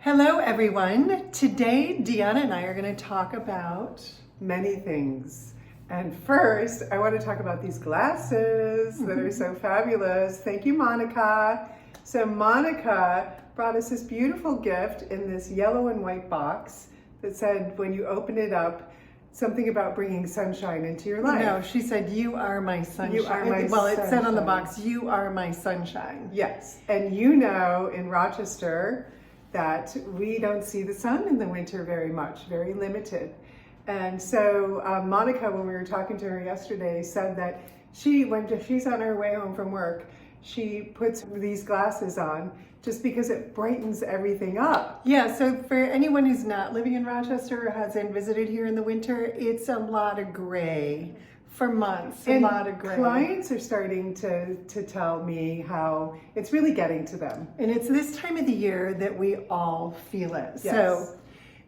Hello everyone. Today Deanna and I are going to talk about many things. And first, I want to talk about these glasses that are so fabulous. Thank you, Monica. So Monica brought us this beautiful gift in this yellow and white box that said, when you open it up, something about bringing sunshine into your life. No, she said, "You are my sunshine." You are my well, it said on the sunshine. box, "You are my sunshine." Yes, and you know in Rochester that we don't see the sun in the winter very much, very limited. And so Monica, when we were talking to her yesterday, said that when she's on her way home from work, she puts these glasses on just because it brightens everything up. Yeah, so for anyone who's not living in Rochester or hasn't visited here in the winter, it's a lot of gray for months, And a lot of gray. clients are starting to tell me how it's really getting to them. And it's this time of the year that we all feel it. Yes. So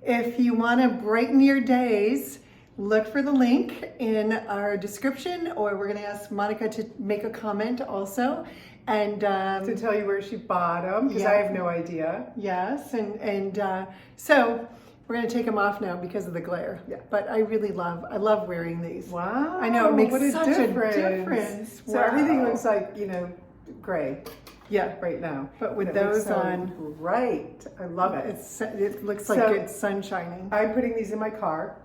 if you want to brighten your days, look for the link in our description, or we're going to ask Monica to make a comment also. And To tell you where she bought them, because I have no idea. yes, so we're going to take them off now because of the glare. Yeah. But I love wearing these. Wow. I know, it makes what a such difference. a difference. So everything looks like, gray Yeah, right now. but with It looks those so on, bright. I love it. it looks like So- good sun shining. I'm putting these in my car,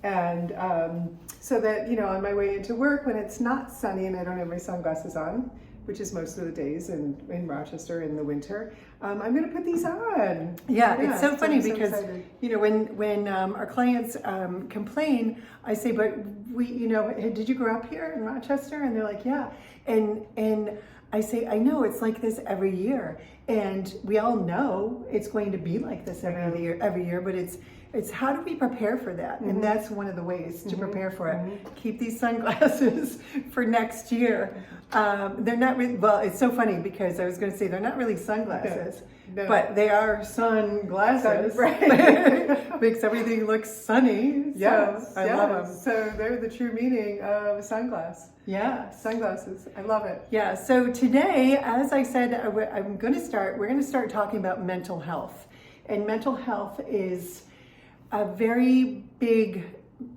and so that, on my way into work when it's not sunny and I don't have my sunglasses on, which is most of the days in Rochester in the winter, I'm going to put these on. Yeah, it's so funny I'm so because excited. when our clients complain, I say, but did you grow up here in Rochester? And they're like, yeah. And I say, I know it's like this every year, and we all know it's going to be like this every year. But it's how do we prepare for that? And that's one of the ways to prepare for it. Keep these sunglasses for next year. They're not really, well, it's so funny because I was going to say they're not really sunglasses, No. but they are sunglasses. Right. Makes everything look sunny. Yes, So I love them. So they're the true meaning of sunglasses. Yeah. Sunglasses. I love it. Yeah, so today, as I said, we're going to start talking about mental health. And mental health is a very big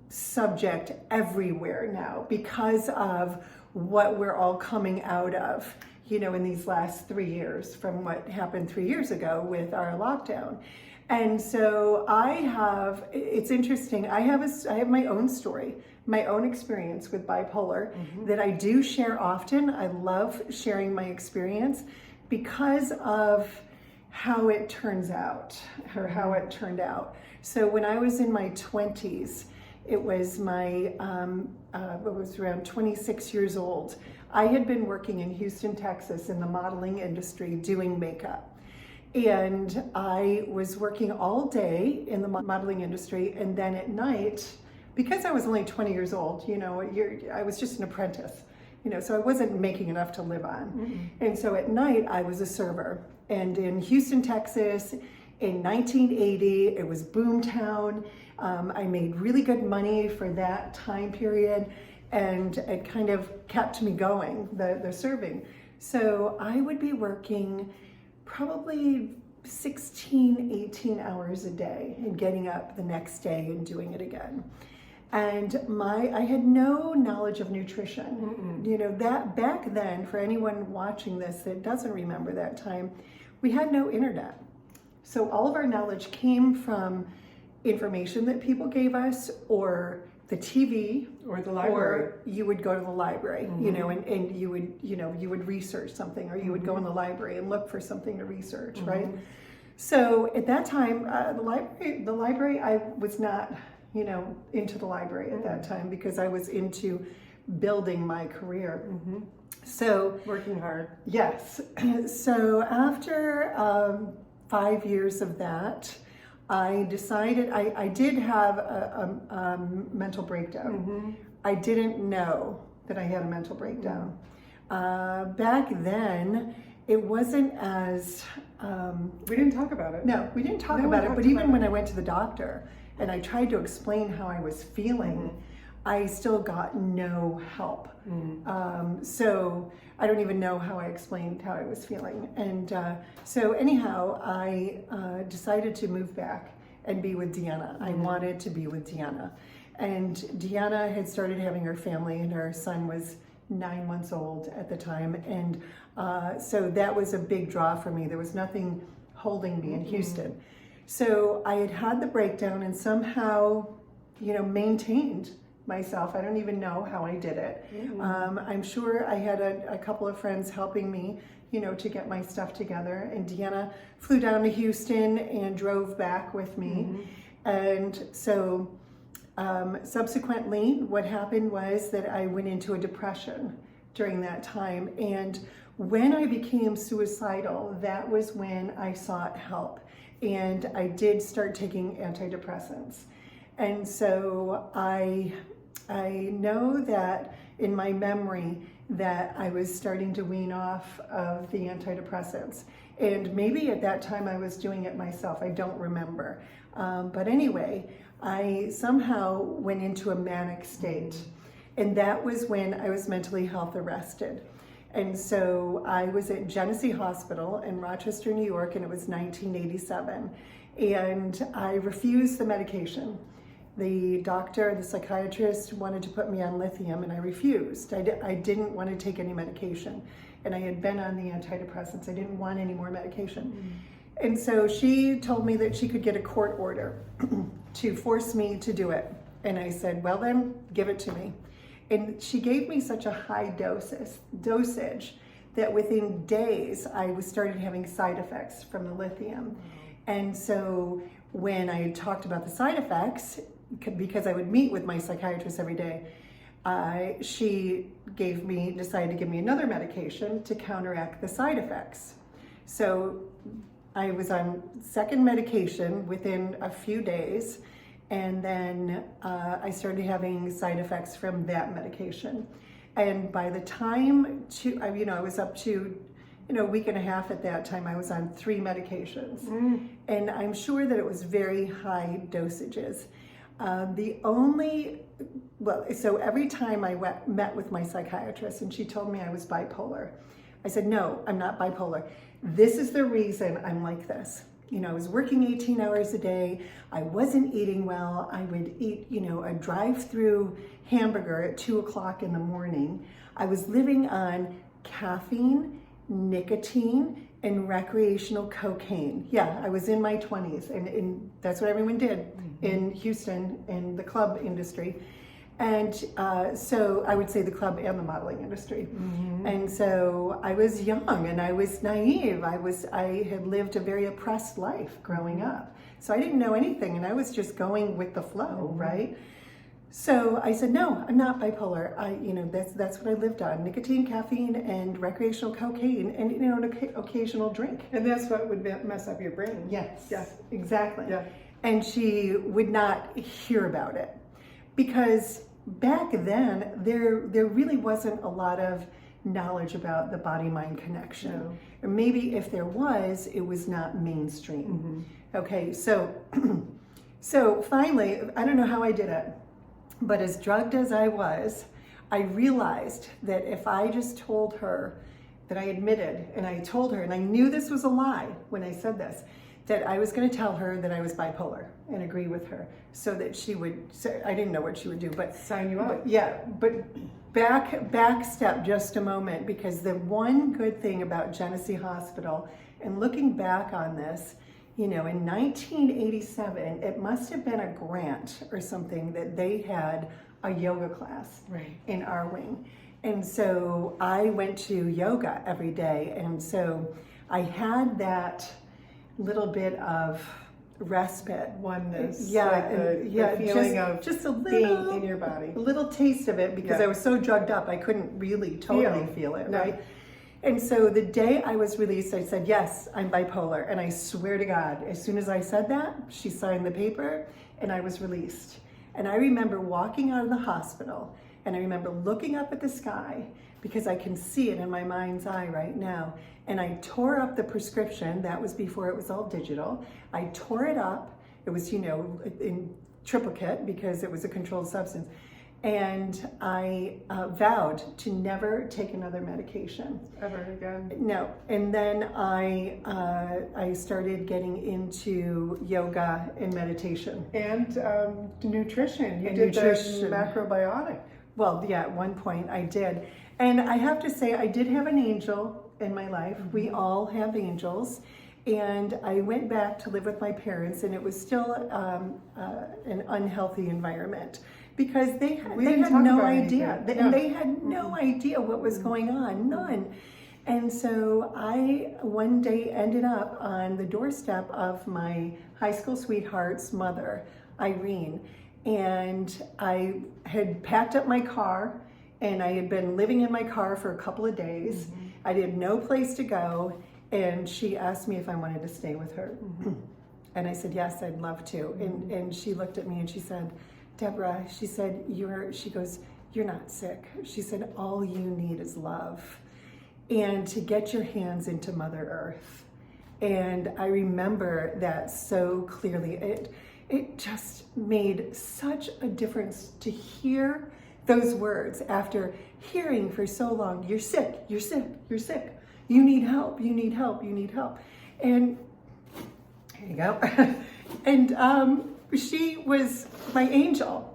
subject everywhere now because of what we're all coming out of, in these last 3 years from what happened 3 years ago with our lockdown. And so it's interesting, I have my own story, my own experience with bipolar that I do share often. I love sharing my experience because of how it turns out, or how it turned out. So when I was in my 20s, it was I was around 26 years old. I had been working in Houston, Texas in the modeling industry doing makeup. And I was working all day in the modeling industry, and then at night, because I was only 20 years old, I was just an apprentice, so I wasn't making enough to live on. And so at night I was a server. And in Houston, Texas, in 1980, it was boomtown. I made really good money for that time period, and it kind of kept me going, the serving. So I would be working probably 16, 18 hours a day and getting up the next day and doing it again. And I had no knowledge of nutrition. That back then, for anyone watching this that doesn't remember that time, we had no internet. So all of our knowledge came from information that people gave us, or the TV, Or the library. or you would go to the library, and you would research something, or you would go in the library and look for something to research, right? So at that time, the library, I was not, into the library at that time because I was into building my career. So Working hard. yes. So after 5 years of that, I decided I did have a mental breakdown. I didn't know that I had a mental breakdown. Back then, it wasn't as... We didn't talk about it. No, we didn't talk No, we about it, talked but about even it. when I went to the doctor and I tried to explain how I was feeling, I still got no help. So I don't even know how I explained how I was feeling. And so anyhow, I decided to move back and be with Deanna. I wanted to be with Deanna. And Deanna had started having her family, and her son was 9 months old at the time. And so that was a big draw for me. There was nothing holding me in Houston. So I had the breakdown and somehow, maintained myself. I don't even know how I did it. I'm sure I had a couple of friends helping me, to get my stuff together. And Deanna flew down to Houston and drove back with me. And so subsequently, what happened was that I went into a depression during that time. And when I became suicidal, that was when I sought help. And I did start taking antidepressants. And so I know that in my memory that I was starting to wean off of the antidepressants. And maybe at that time I was doing it myself. I don't remember. But anyway, I somehow went into a manic state. And that was when I was mentally health arrested. And so I was at Genesee Hospital in Rochester, New York, and it was 1987. And I refused the medication. The doctor, the psychiatrist wanted to put me on lithium, and I refused. I didn't want to take any medication. And I had been on the antidepressants. I didn't want any more medication. And so she told me that she could get a court order to force me to do it. And I said, well then, give it to me. And she gave me such a high dosage that within days I started having side effects from the lithium. And so when I talked about the side effects, because I would meet with my psychiatrist every day, she decided to give me another medication to counteract the side effects. So I was on second medication within a few days. And then I started having side effects from that medication. And by the time I was up to, a week and a half at that time, I was on 3 medications. And I'm sure that it was very high dosages. So every time I met with my psychiatrist and she told me I was bipolar, I said, no, I'm not bipolar. This is the reason I'm like this. I was working 18 hours a day. I wasn't eating well. I would eat, a drive-through hamburger at 2 o'clock in the morning. I was living on caffeine, nicotine, and recreational cocaine. Yeah, I was in my 20s, and that's what everyone did in Houston in the club industry. And so I would say the club and the modeling industry. And so I was young and I was naive. I had lived a very oppressed life growing up. So I didn't know anything and I was just going with the flow, right? So I said, no, I'm not bipolar. That's what I lived on: nicotine, caffeine, and recreational cocaine, and an occasional drink. And that's what would mess up your brain. Yes. Yeah. Exactly. Yeah. And she would not hear about it because back then there really wasn't a lot of knowledge about the body-mind connection. No. Or maybe if there was, it was not mainstream. Okay, so finally, I don't know how I did it, but as drugged as I was, I realized that if I just told her that I admitted, and I told her, and I knew this was a lie when I said this, that I was going to tell her that I was bipolar and agree with her so that she would, I didn't know what she would do, but sign you up. But back step just a moment, because the one good thing about Genesee Hospital, and looking back on this, in 1987, it must have been a grant or something that they had a yoga class in our wing. And so I went to yoga every day. And so I had that little bit of respite, oneness, the feeling of just a being in your body, a little taste of it, because I was so drugged up I couldn't really totally feel it, right? And so the day I was released, I said, yes, I'm bipolar, and I swear to God, as soon as I said that, she signed the paper and I was released. And I remember walking out of the hospital, and I remember looking up at the sky, because I can see it in my mind's eye right now. And I tore up the prescription. That was before it was all digital. I tore it up. It was, in triplicate because it was a controlled substance. And I vowed to never take another medication. Ever again? No. And then I started getting into yoga and meditation. And nutrition. You And did nutrition. the macrobiotic. Well, yeah, at one point I did. And I have to say, I did have an angel in my life. We all have angels. And I went back to live with my parents, and it was still an unhealthy environment because they had no idea. They had no idea what was going on, none. And so I one day ended up on the doorstep of my high school sweetheart's mother, Irene. And I had packed up my car, and I had been living in my car for a couple of days. I had no place to go, and she asked me if I wanted to stay with her. And I said, yes, I'd love to. And she looked at me and she said, Deborah, she said, she goes, you're not sick. She said, all you need is love and to get your hands into Mother Earth. And I remember that so clearly. It just made such a difference to hear those words after hearing for so long, you're sick, you're sick, you're sick. You need help, you need help, you need help. And here you go. And she was my angel.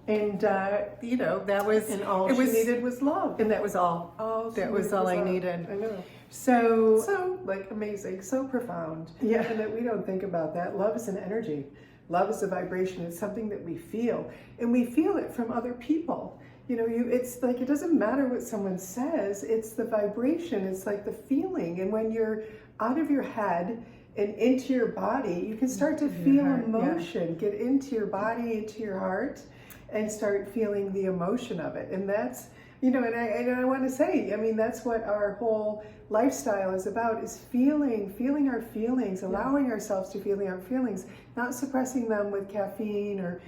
And, that was... And all she needed was love. And that was all. That was all I needed. I know. So like amazing, so profound. Yeah. And that we don't think about that. Love is an energy. Love is a vibration. It's something that we feel. And we feel it from other people. It's like, it doesn't matter what someone says. It's the vibration. It's like the feeling. And when you're out of your head and into your body, you can start to feel emotion. Get into your body, into your heart, and start feeling the emotion of it. And that's, and I want to say, that's what our whole lifestyle is about, is feeling our feelings, allowing ourselves to feel our feelings, not suppressing them with caffeine or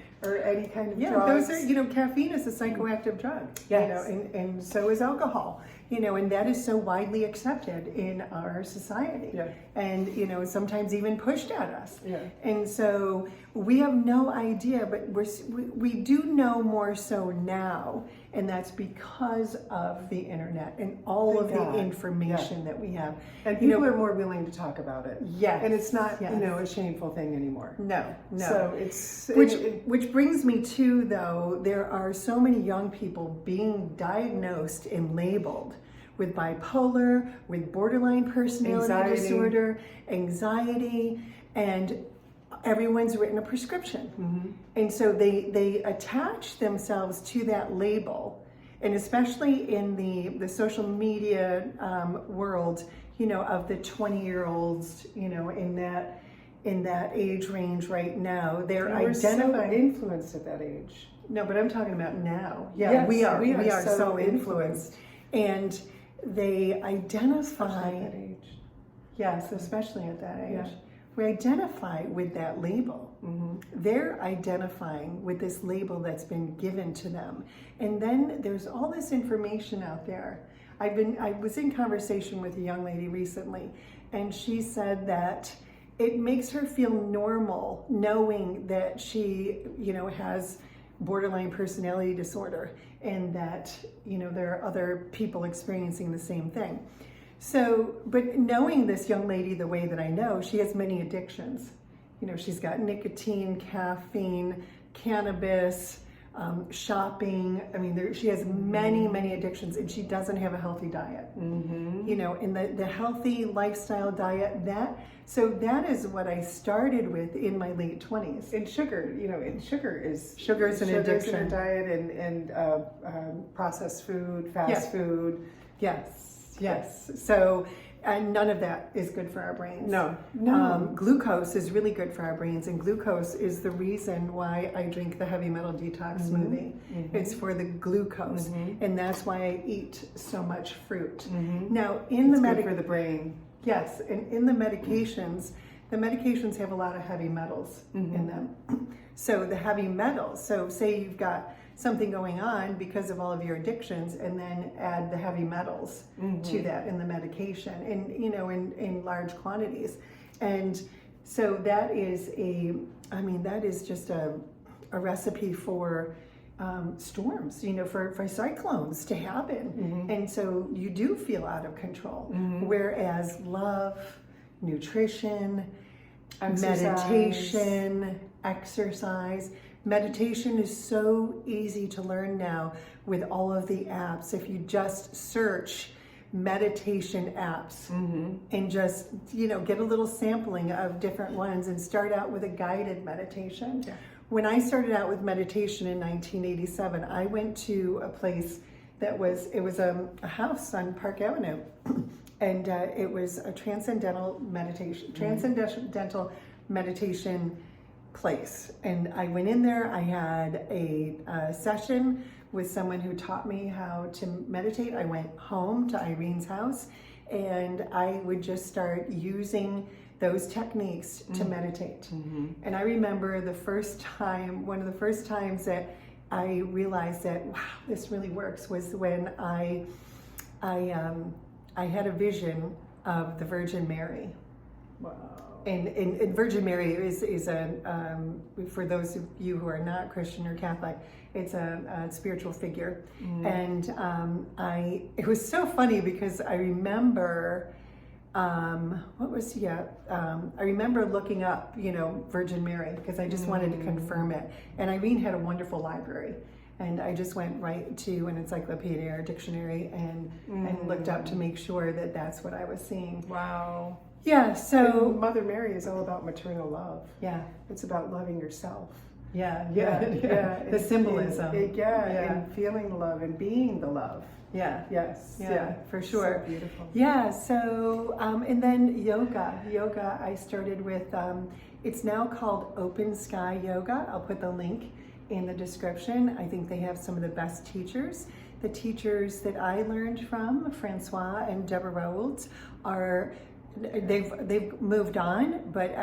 any kind of drugs. Those are, caffeine is a psychoactive drug. Yes. And so is alcohol, and that is so widely accepted in our society. Yeah. And, sometimes even pushed at us. Yeah. And so we have no idea, but we do know more so now, and that's because of the internet and all of the information that we have. And people are more willing to talk about it. Yes. And it's not, Yes. a shameful thing anymore. No. So it's... Which brings me to, though, there are so many young people being diagnosed and labeled with bipolar, with borderline personality disorder, anxiety, and everyone's written a prescription. And so they attach themselves to that label. And especially in the social media world, of the 20-year-olds, in that age range right now, they're identifying. So influenced at that age. No, but I'm talking about now. Yeah, Yes, we are so so influenced. And they identify. Especially at that age. Yes, especially at that age. Yeah. We identify with that label. They're identifying with this label that's been given to them. And then there's all this information out there. I was in conversation with a young lady recently, and she said that it makes her feel normal knowing that she, has borderline personality disorder, and that, there are other people experiencing the same thing. So, but knowing this young lady the way that I know, she has many addictions. She's got nicotine, caffeine, cannabis, shopping. She has many addictions, and she doesn't have a healthy diet. In the healthy lifestyle diet, that is what I started with in my late 20s. And sugar, sugar is an addiction. In our diet, and processed food, fast food. Yes. So, and none of that is good for our brains. No. Glucose is really good for our brains, and glucose is the reason why I drink the heavy metal detox smoothie. It's for the glucose, and that's why I eat so much fruit. Now, It's good for the brain. Yes, and in the medications have a lot of heavy metals in them. So the heavy metals, so say you've got something going on because of all of your addictions, and then add the heavy metals to that in the medication, and in large quantities. And so that is that is just a recipe for storms, for cyclones to happen. And so you do feel out of control. Whereas love, nutrition, meditation, exercise. Meditation is so easy to learn now with all of the apps. If you just search meditation apps and just, get a little sampling of different ones and start out with a guided meditation. Yeah. When I started out with meditation in 1987, I went to a place that was a house on Park Avenue. And it was a transcendental meditation place. And I went in there, I had a session with someone who taught me how to meditate. I went home to Irene's house and I would just start using those techniques to meditate. And I remember one of the first times that I realized that, wow, this really works, was when I had a vision of the Virgin Mary. Wow. And Virgin Mary is a for those of you who are not Christian or Catholic, it's a spiritual figure. And it was so funny because I remember I remember looking up, Virgin Mary, because I just wanted to confirm it. And Irene had a wonderful library. And I just went right to an encyclopedia or dictionary and looked up to make sure that that's what I was seeing. Wow. Yeah, so and Mother Mary is all about maternal love. Yeah. It's about loving yourself. Yeah. The symbolism. And feeling the love and being the love. Yeah. Yes. Yeah, for sure. So beautiful. Yeah, so, and then yoga. Yoga, I started with, it's now called Open Sky Yoga. I'll put the link in the description. I think they have some of the best teachers. The teachers that I learned from, Francois and Deborah, they've moved on, but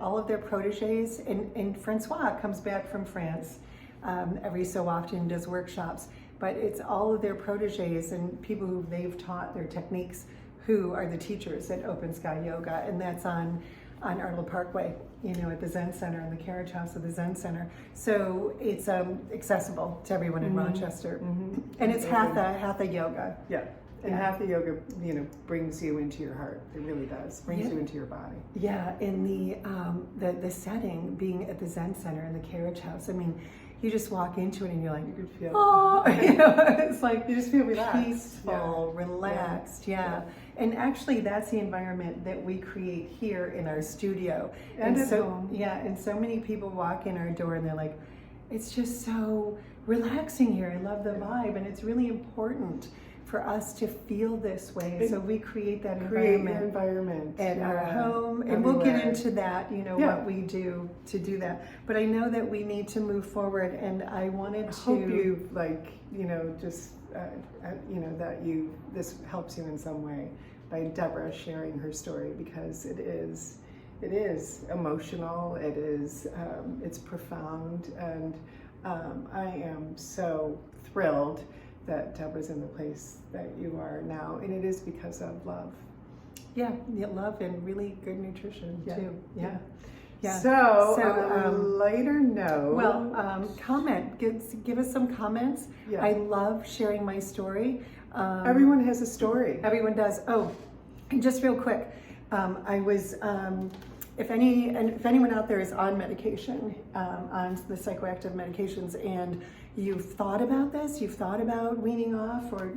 all of their proteges, and Francois comes back from France every so often and does workshops, but it's all of their proteges and people who they've taught their techniques who are the teachers at Open Sky Yoga, and that's on Arnold Parkway, at the Zen Center, in the carriage house of the Zen Center. So it's accessible to everyone in Rochester, and it's hatha yoga. Yeah. And hatha yoga, brings you into your heart. It really does. Brings you into your body. Yeah, in the setting, being at the Zen Center in the carriage house, I mean, you just walk into it and you're like, you could feel, it's like you just feel relaxed, peaceful, relaxed, And actually, that's the environment that we create here in our studio. And at so home. And so many people walk in our door and they're like, it's just so relaxing here. I love the vibe, and it's really important for us to feel this way. So we create that environment at our home, and we'll get into that, what we do to do that. But I know that we need to move forward, and I wanted to hope you that this helps you in some way by Deborah sharing her story, because it is emotional, it's profound, and I am so thrilled that Deborah's in the place that you are now, and it is because of love. Yeah, love and really good nutrition too. Yeah. So on a lighter note, comment. Give us some comments. Yeah. I love sharing my story. Everyone has a story. Everyone does. Oh, and just real quick, I was. If anyone out there is on medication, on the psychoactive medications, and you've thought about this, you've thought about weaning off, or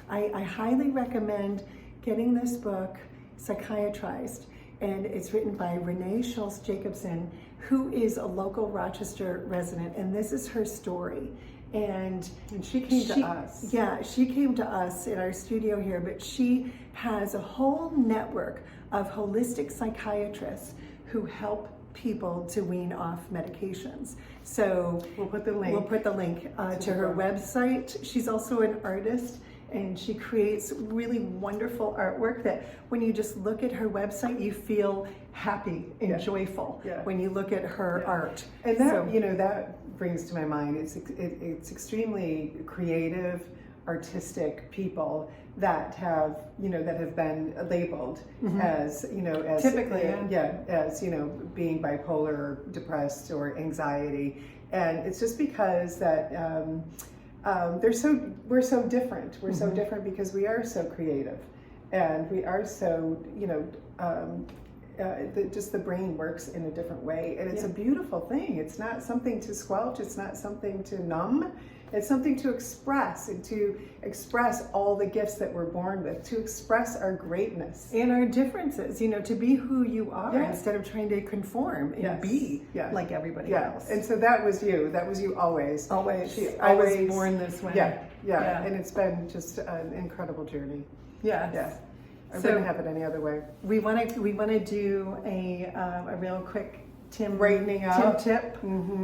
I highly recommend getting this book, Psychiatrized, and it's written by Renee Schultz Jacobson, who is a local Rochester resident, and this is her story. And she came to us. Yeah, she came to us in our studio here, but she has a whole network of holistic psychiatrists who help people to wean off medications. So we'll put the link to her website. She's also an artist, and she creates really wonderful artwork that when you just look at her website, you feel happy and joyful when you look at her art. And that that brings to my mind, it's extremely creative, artistic people that have been labeled as typically as being bipolar, depressed, or anxiety, And it's just because that we're so different. We're so different because we are so creative, and we are so, just the brain works in a different way, and it's a beautiful thing. It's not something to squelch. It's not something to numb. It's something to express, and to express all the gifts that we're born with, to express our greatness and our differences, to be who you are Yes. instead of trying to conform and be like everybody else. And so that was you always. Always. I was born this way. Yeah. And it's been just an incredible journey. Yes. Yeah. I So- wouldn't have it any other way. We want to do a real quick Brightening up. tip.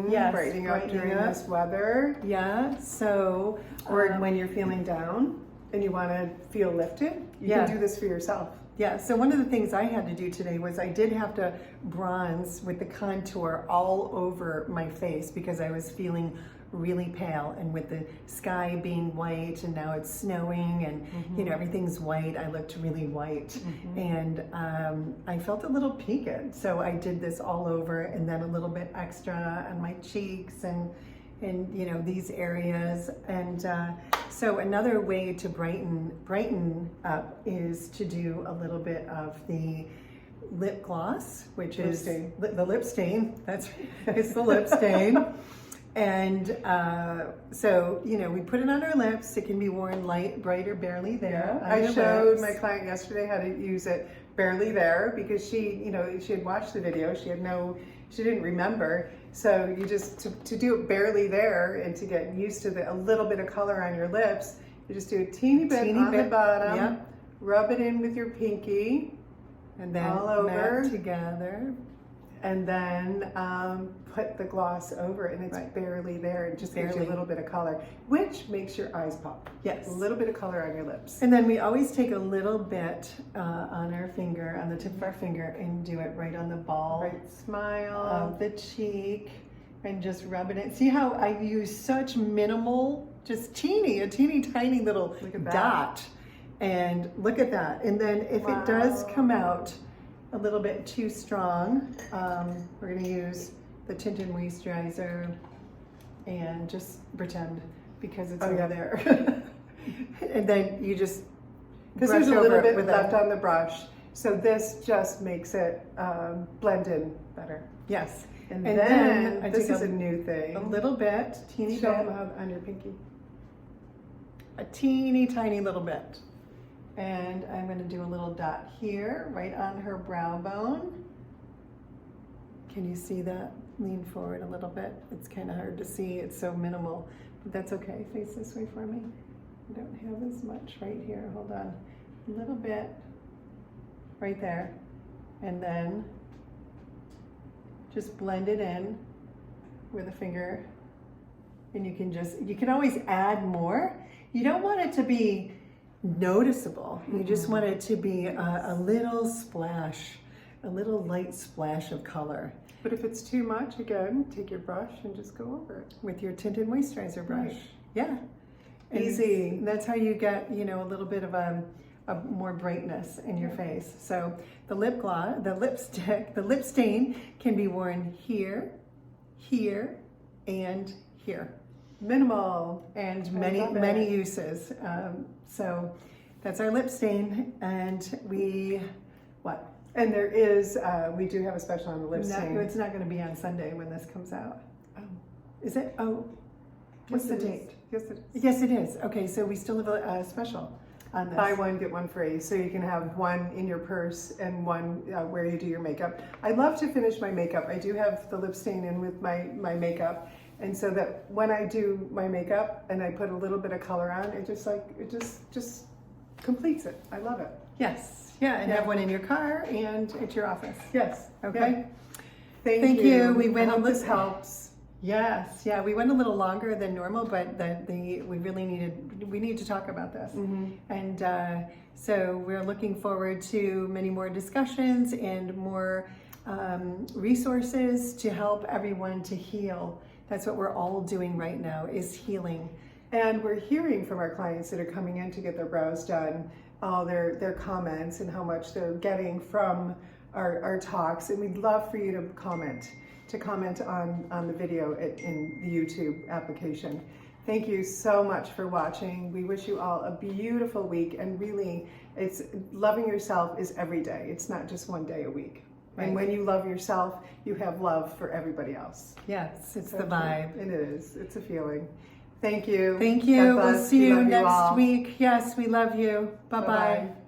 Yes, Brightening up brightening during up. this weather, Yeah. So or when you're feeling down and you want to feel lifted, you Yeah. can do this for yourself. yeah. So one of the things I had to do today was I did have to bronze with the contour all over my face because I was feeling really pale, and with the sky being white and now it's snowing and everything's white, I looked really white, and I felt a little peaked, so I did this all over, and then a little bit extra on my cheeks and these areas. And so another way to brighten up is to do a little bit of the lip gloss, which Lip is stain. the lip stain. It's the lip stain. And so, we put it on our lips. It can be worn light, bright, or barely there. on I your showed lips. my client yesterday how to use it barely there, because she had watched the video. She didn't remember. So you just, to do it barely there and to get used to a little bit of color on your lips, you just do a teeny bit on the bottom, Yep. rub it in with your pinky, And then all over. mat together. and then put the gloss over it, and it's Right. barely there. It just gives you a Barely. little bit of color, which makes your eyes pop. Yes. A little bit of color on your lips. And then we always take a little bit on our finger, on the tip of our finger, and do it right on the ball Right, smile. of the cheek, and just rub it in. See how I use such minimal, just a teeny tiny little Look at that. dot. And look at that. And then if it does Wow. come out a little bit too strong, we're going to use the tinted moisturizer and just pretend, because it's over there. And then you just Because brush there's a over little it bit with left on the brush, so this just makes it blend in better. Yes. And, And then, then I this take is a new thing. A little bit, teeny Show bit, them how on your pinky. a teeny tiny little bit. And I'm going to do a little dot here, right on her brow bone. Can you see that? Lean forward a little bit. It's kind of hard to see. It's so minimal, but that's okay. Face this way for me. I don't have as much right here. Hold on. A little bit right there. And then just blend it in with a finger. And you can always add more. You don't want it to be noticeable. You just want it to be a little splash, a little light splash of color But if it's too much, again, take your brush and just go over it. with your tinted moisturizer brush. Right. Yeah. And Easy. That's how you get, a little bit of a more brightness in your face. So the lip gloss, the lipstick, the lip stain can be worn here, here, and here. Minimal. And I many love it. many uses. So that's our lip stain, and what? And there is, we do have a special on the lip No, stain. it's not going to be on Sunday when this comes out. Oh. Is it? Oh, what's Yes, the it is. date? Yes, it is. Yes, it is. Okay, so we still have a special on this. Buy one, get one free. So you can have one in your purse and one where you do your makeup. I love to finish my makeup. I do have the lip stain in with my makeup. And so that when I do my makeup and I put a little bit of color on, it just completes it. I love it. Yes. Yeah, and Yeah. have one in your car and at your office. Yes. Okay. Yeah. Thank you. you. We went I hope on this this- helps. Yes. Yeah, we went a little longer than normal, but we really need to talk about this. Mm-hmm. And so we're looking forward to many more discussions and more resources to help everyone to heal. That's what we're all doing right now, is healing. And we're hearing from our clients that are coming in to get their brows done, all their comments and how much they're getting from our talks, and we'd love for you to comment on the video in the YouTube application. Thank you so much for watching. We wish you all a beautiful week, and really, it's loving yourself is every day. It's not just one day a week. Right. And when you love yourself, you have love for everybody else. Yes, it's So the vibe. It is. It's a feeling. Thank you. Thank you. God We'll bless. see We you love next all. week. Yes, we love you. Bye-bye. Bye-bye.